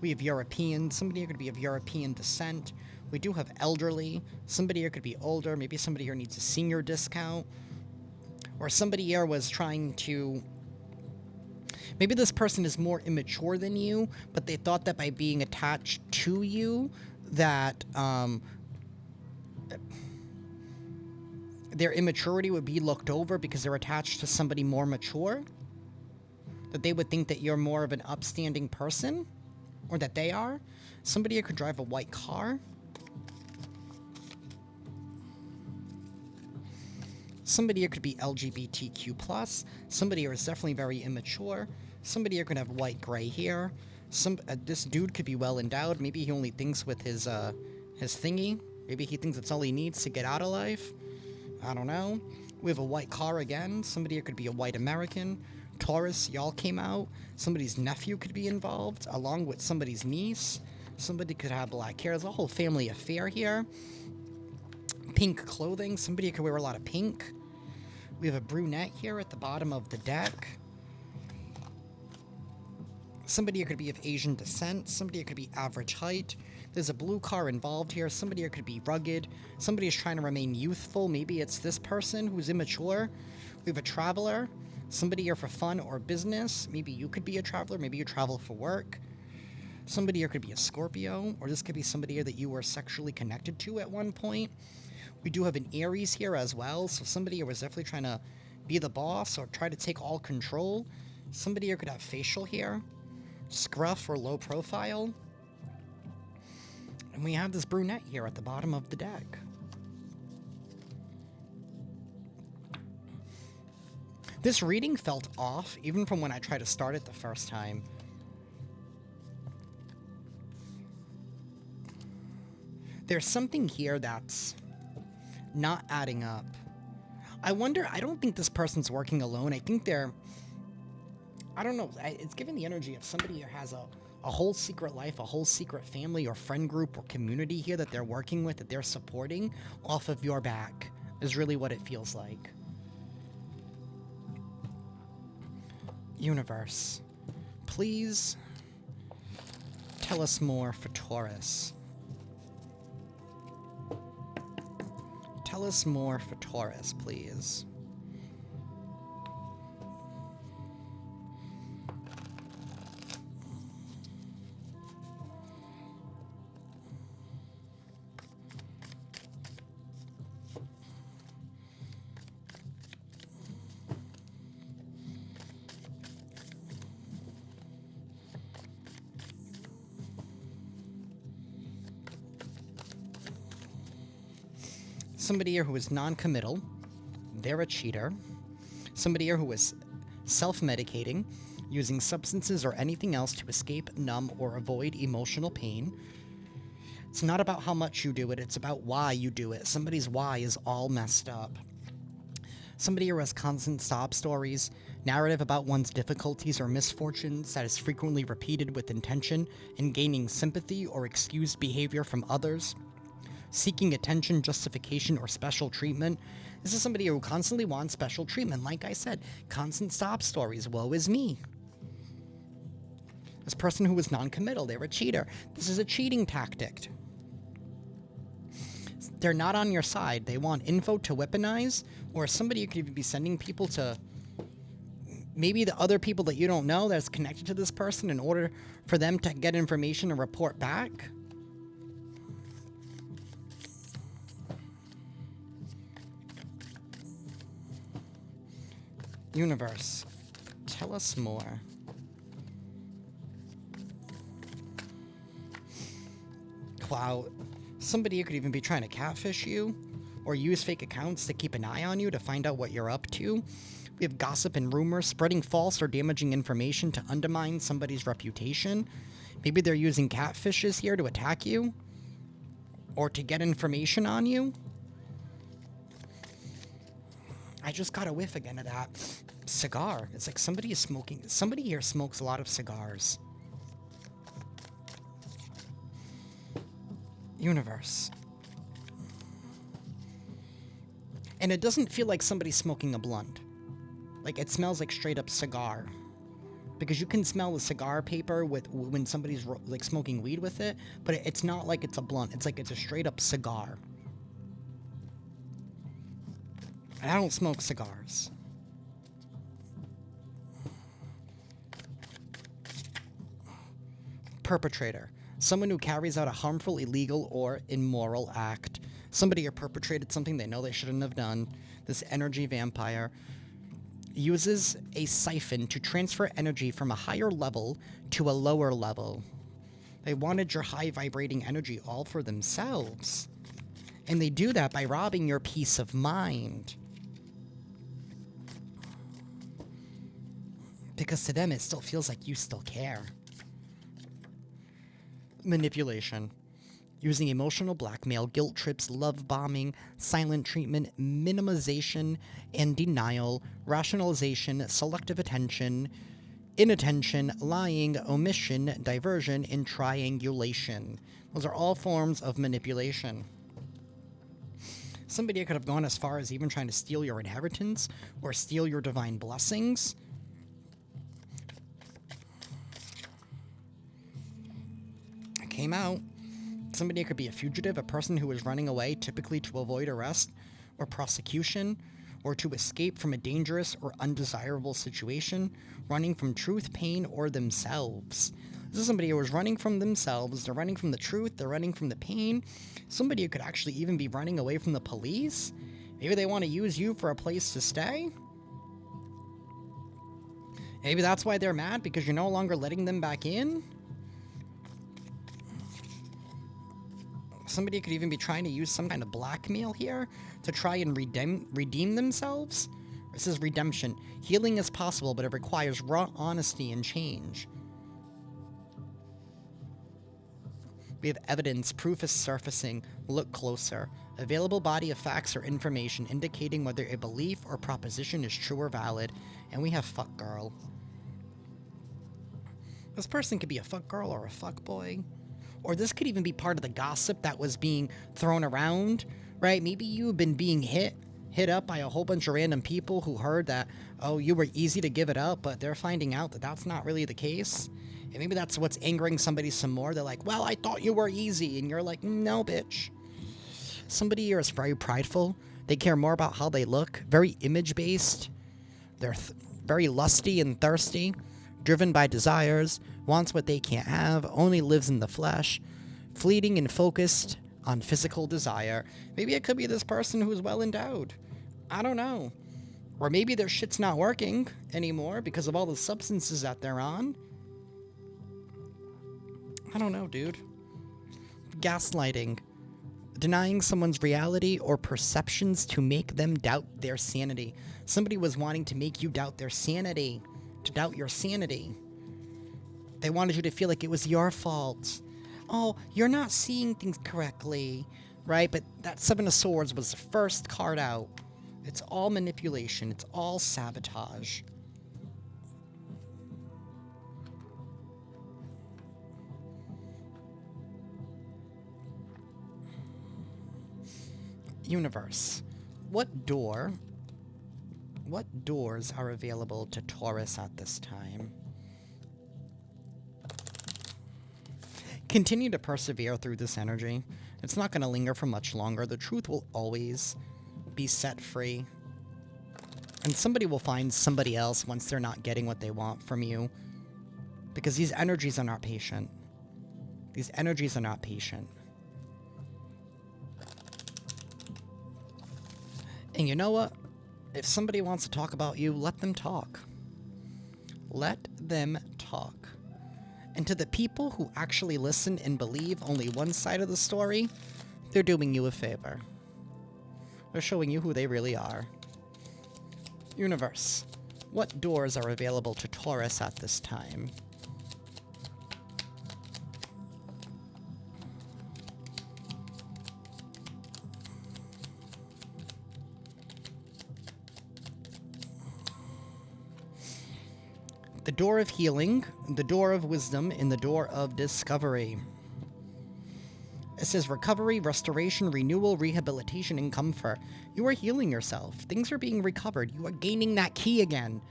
We have European. Somebody here could be of European descent. We do have elderly. Somebody here could be older. Maybe somebody here needs a senior discount. Or somebody here was trying to... Maybe this person is more immature than you, but they thought that by being attached to you, that their immaturity would be looked over because they're attached to somebody more mature. That they would think that you're more of an upstanding person, or that they are. Somebody here could drive a white car. Somebody here could be LGBTQ+. Somebody here is definitely very immature. Somebody here could have white gray hair. This dude could be well endowed. Maybe he only thinks with his thingy. Maybe he thinks it's all he needs to get out of life. I don't know. We have a white car again. Somebody here could be a white American. Taurus, y'all came out. Somebody's nephew could be involved, along with somebody's niece. Somebody could have black hair. There's a whole family affair here. Pink clothing. Somebody could wear a lot of pink. We have a brunette here at the bottom of the deck. Somebody here could be of Asian descent. Somebody here could be average height. There's a blue car involved here. Somebody here could be rugged. Somebody is trying to remain youthful. Maybe it's this person who's immature. We have a traveler. Somebody here for fun or business. Maybe you could be a traveler. Maybe you travel for work. Somebody here could be a Scorpio. Or this could be somebody here that you were sexually connected to at one point. We do have an Aries here as well. So somebody here was definitely trying to be the boss or try to take all control. Somebody here could have facial hair. Scruff or low profile. And we have this brunette here at the bottom of the deck. This reading felt off, even from when I tried to start it the first time. There's something here that's not adding up. I wonder, I don't think this person's working alone. I think they're... I don't know. It's giving the energy of somebody who has a whole secret life, a whole secret family or friend group or community here that they're working with, that they're supporting off of your back, is really what it feels like. Universe, please tell us more for Taurus. Tell us more for Taurus, please. Somebody here who is non-committal, they're a cheater. Somebody here who is self-medicating, using substances or anything else to escape, numb, or avoid emotional pain. It's not about how much you do it, it's about why you do it. Somebody's why is all messed up. Somebody here has constant sob stories, narrative about one's difficulties or misfortunes that is frequently repeated with intention in gaining sympathy or excused behavior from others. Seeking attention, justification, or special treatment. This is somebody who constantly wants special treatment. Like I said, constant sob stories. Woe is me. This person who is non-committal, they're a cheater. This is a cheating tactic. They're not on your side. They want info to weaponize, or somebody you could even be sending people to, maybe the other people that you don't know that's connected to this person in order for them to get information and report back. Universe, tell us more. Wow, somebody could even be trying to catfish you, or use fake accounts to keep an eye on you to find out what you're up to. We have gossip and rumors, spreading false or damaging information to undermine somebody's reputation. Maybe they're using catfishes here to attack you, or to get information on you. I just got a whiff again of that cigar. It's like somebody is smoking. Somebody here smokes a lot of cigars. Universe. And it doesn't feel like somebody's smoking a blunt. Like, it smells like straight up cigar. Because you can smell the cigar paper when somebody's like smoking weed with it, but it's not like it's a blunt. It's like it's a straight up cigar. And I don't smoke cigars. Perpetrator. Someone who carries out a harmful, illegal, or immoral act. Somebody who perpetrated something they know they shouldn't have done. This energy vampire uses a siphon to transfer energy from a higher level to a lower level. They wanted your high vibrating energy all for themselves. And they do that by robbing your peace of mind. Because to them, it still feels like you still care. Manipulation. Using emotional blackmail, guilt trips, love bombing, silent treatment, minimization and denial, rationalization, selective attention, inattention, lying, omission, diversion, and triangulation. Those are all forms of manipulation. Somebody could have gone as far as even trying to steal your inheritance or steal your divine blessings. It came out. Somebody could be a fugitive, a person who is running away, typically to avoid arrest or prosecution, or to escape from a dangerous or undesirable situation, running from truth, pain, or themselves. This is somebody who is running from themselves, they're running from the truth, they're running from the pain. Somebody who could actually even be running away from the police. Maybe they want to use you for a place to stay. Maybe that's why they're mad, because you're no longer letting them back in. Somebody could even be trying to use some kind of blackmail here to try and redeem themselves. This is redemption. Healing is possible, but it requires raw honesty and change. We have evidence. Proof is surfacing. Look closer. Available body of facts or information indicating whether a belief or proposition is true or valid. And we have fuck girl. This person could be a fuck girl or a fuck boy. Or this could even be part of the gossip that was being thrown around, right? Maybe you've been being hit up by a whole bunch of random people who heard that, oh, you were easy to give it up, but they're finding out that that's not really the case. And maybe that's what's angering somebody some more. They're like, well, I thought you were easy. And you're like, no, bitch. Somebody here is very prideful. They care more about how they look, very image-based. They're very lusty and thirsty, driven by desires, wants what they can't have, only lives in the flesh, fleeting and focused on physical desire. Maybe it could be this person who's well endowed. I don't know. Or maybe their shit's not working anymore because of all the substances that they're on. I don't know, dude. Gaslighting. Denying someone's reality or perceptions to make them doubt their sanity. Somebody was wanting to make you doubt their sanity. To doubt your sanity. They wanted you to feel like it was your fault. Oh, you're not seeing things correctly, right? But that Seven of Swords was the first card out. It's all manipulation. It's all sabotage. Universe. What doors are available to Taurus at this time? Continue to persevere through this energy. It's not going to linger for much longer. The truth will always be set free. And somebody will find somebody else once they're not getting what they want from you. Because these energies are not patient. These energies are not patient. And you know what? If somebody wants to talk about you, let them talk. Let them talk. And to the people who actually listen and believe only one side of the story, they're doing you a favor. They're showing you who they really are. Universe, what doors are available to Taurus at this time? The door of healing, the door of wisdom, and the door of discovery. It says recovery, restoration, renewal, rehabilitation, and comfort. You are healing yourself. Things are being recovered. You are gaining that key again.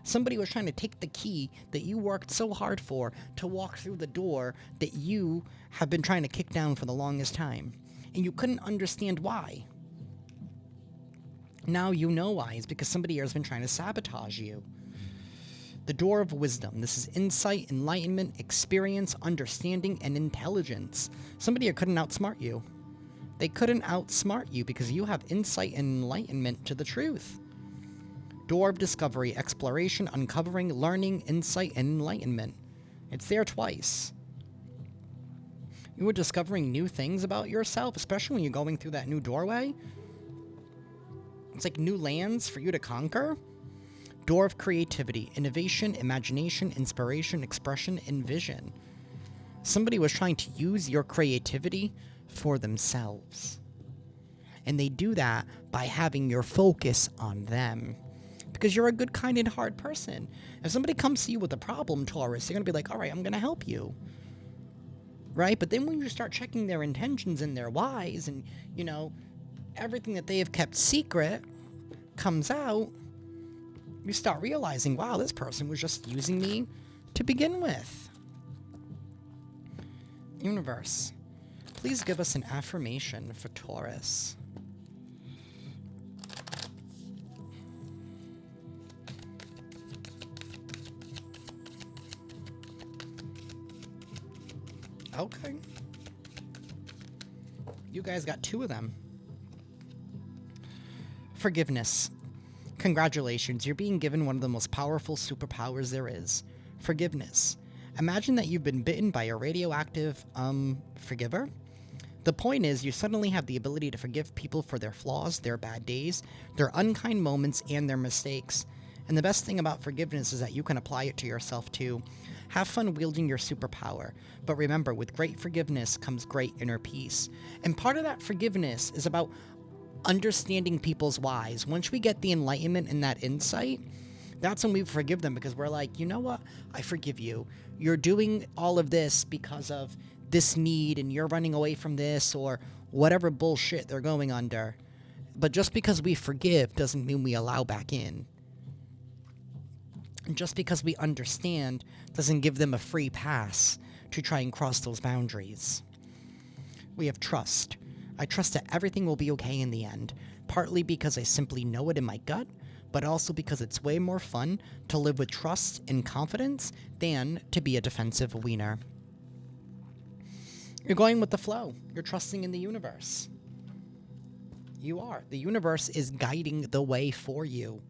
Somebody was trying to take the key that you worked so hard for to walk through the door that you have been trying to kick down for the longest time. And you couldn't understand why. Now you know why. It's because somebody here has been trying to sabotage you. The door of wisdom. This is insight, enlightenment, experience, understanding, and intelligence. Somebody here couldn't outsmart you. They couldn't outsmart you because you have insight and enlightenment to the truth. Door of discovery, exploration, uncovering, learning, insight, and enlightenment. It's there twice. You are discovering new things about yourself, especially when you're going through that new doorway. It's like new lands for you to conquer. Door of creativity, innovation, imagination, inspiration, expression, and vision. Somebody was trying to use your creativity for themselves. And they do that by having your focus on them. Because you're a good, kind, and hard person. If somebody comes to you with a problem, Taurus, you're going to be like, all right, I'm going to help you. Right? But then when you start checking their intentions and their whys and, you know, everything that they have kept secret comes out, you start realizing, wow, this person was just using me to begin with. Universe, please give us an affirmation for Taurus. Okay. You guys got 2 of them. Forgiveness. Congratulations, you're being given one of the most powerful superpowers there is. Forgiveness. Imagine that you've been bitten by a radioactive, forgiver. The point is, you suddenly have the ability to forgive people for their flaws, their bad days, their unkind moments, and their mistakes. And the best thing about forgiveness is that you can apply it to yourself too. Have fun wielding your superpower. But remember, with great forgiveness comes great inner peace. And part of that forgiveness is about understanding people's whys. Once we get the enlightenment and that insight, that's when we forgive them, because we're like, you know what? I forgive you. You're doing all of this because of this need, and you're running away from this, or whatever bullshit they're going under. But just because we forgive doesn't mean we allow back in. And just because we understand doesn't give them a free pass to try and cross those boundaries. We have trust. I trust that everything will be okay in the end, partly because I simply know it in my gut, but also because it's way more fun to live with trust and confidence than to be a defensive wiener. You're going with the flow. You're trusting in the universe. You are. The universe is guiding the way for you.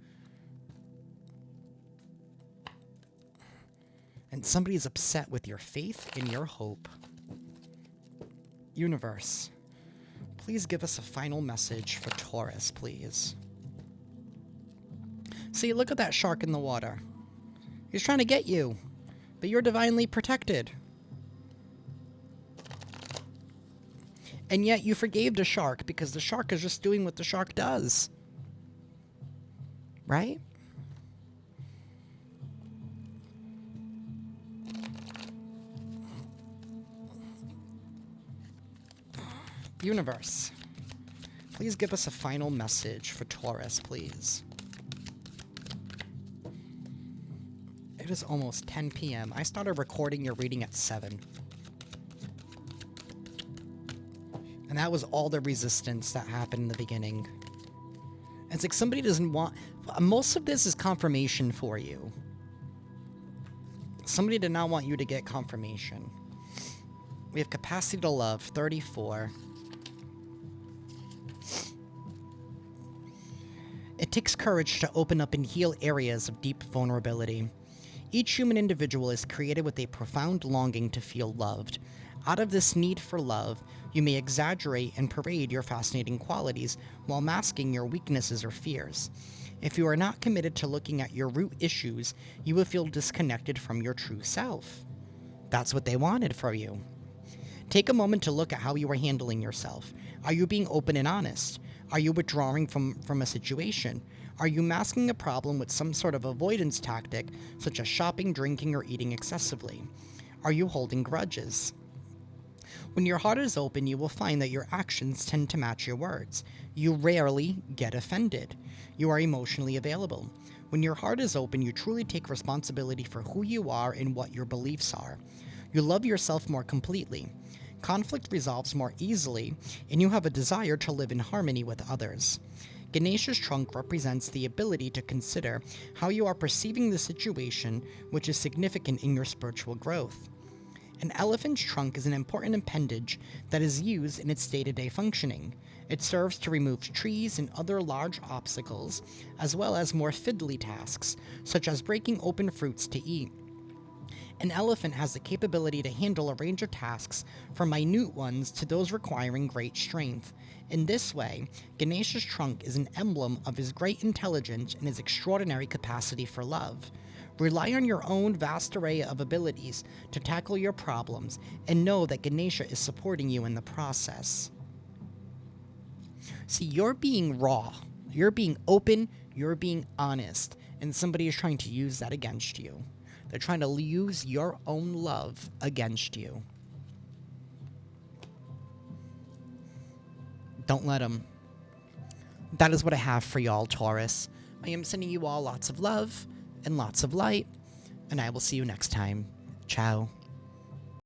And somebody's upset with your faith and your hope. Universe, please give us a final message for Taurus, please. See, look at that shark in the water. He's trying to get you, but you're divinely protected. And yet you forgave the shark because the shark is just doing what the shark does. Right? Universe, please give us a final message for Taurus, please. It is almost 10 p.m. I started recording your reading at 7. And that was all the resistance that happened in the beginning. It's like somebody doesn't want... Most of this is confirmation for you. Somebody did not want you to get confirmation. We have capacity to love, 34. It takes courage to open up and heal areas of deep vulnerability. Each human individual is created with a profound longing to feel loved. Out of this need for love, you may exaggerate and parade your fascinating qualities while masking your weaknesses or fears. If you are not committed to looking at your root issues, you will feel disconnected from your true self. That's what they wanted for you. Take a moment to look at how you are handling yourself. Are you being open and honest? Are you withdrawing from a situation? Are you masking a problem with some sort of avoidance tactic, such as shopping, drinking, or eating excessively? Are you holding grudges? When your heart is open, you will find that your actions tend to match your words. You rarely get offended. You are emotionally available. When your heart is open, you truly take responsibility for who you are and what your beliefs are. You love yourself more completely. Conflict resolves more easily, and you have a desire to live in harmony with others. Ganesha's trunk represents the ability to consider how you are perceiving the situation, which is significant in your spiritual growth. An elephant's trunk is an important appendage that is used in its day-to-day functioning. It serves to remove trees and other large obstacles, as well as more fiddly tasks, such as breaking open fruits to eat. An elephant has the capability to handle a range of tasks, from minute ones to those requiring great strength. In this way, Ganesha's trunk is an emblem of his great intelligence and his extraordinary capacity for love. Rely on your own vast array of abilities to tackle your problems, and know that Ganesha is supporting you in the process. See, you're being raw, you're being open, you're being honest, and somebody is trying to use that against you. They're trying to use your own love against you. Don't let them. That is what I have for y'all, Taurus. I am sending you all lots of love and lots of light, and I will see you next time. Ciao.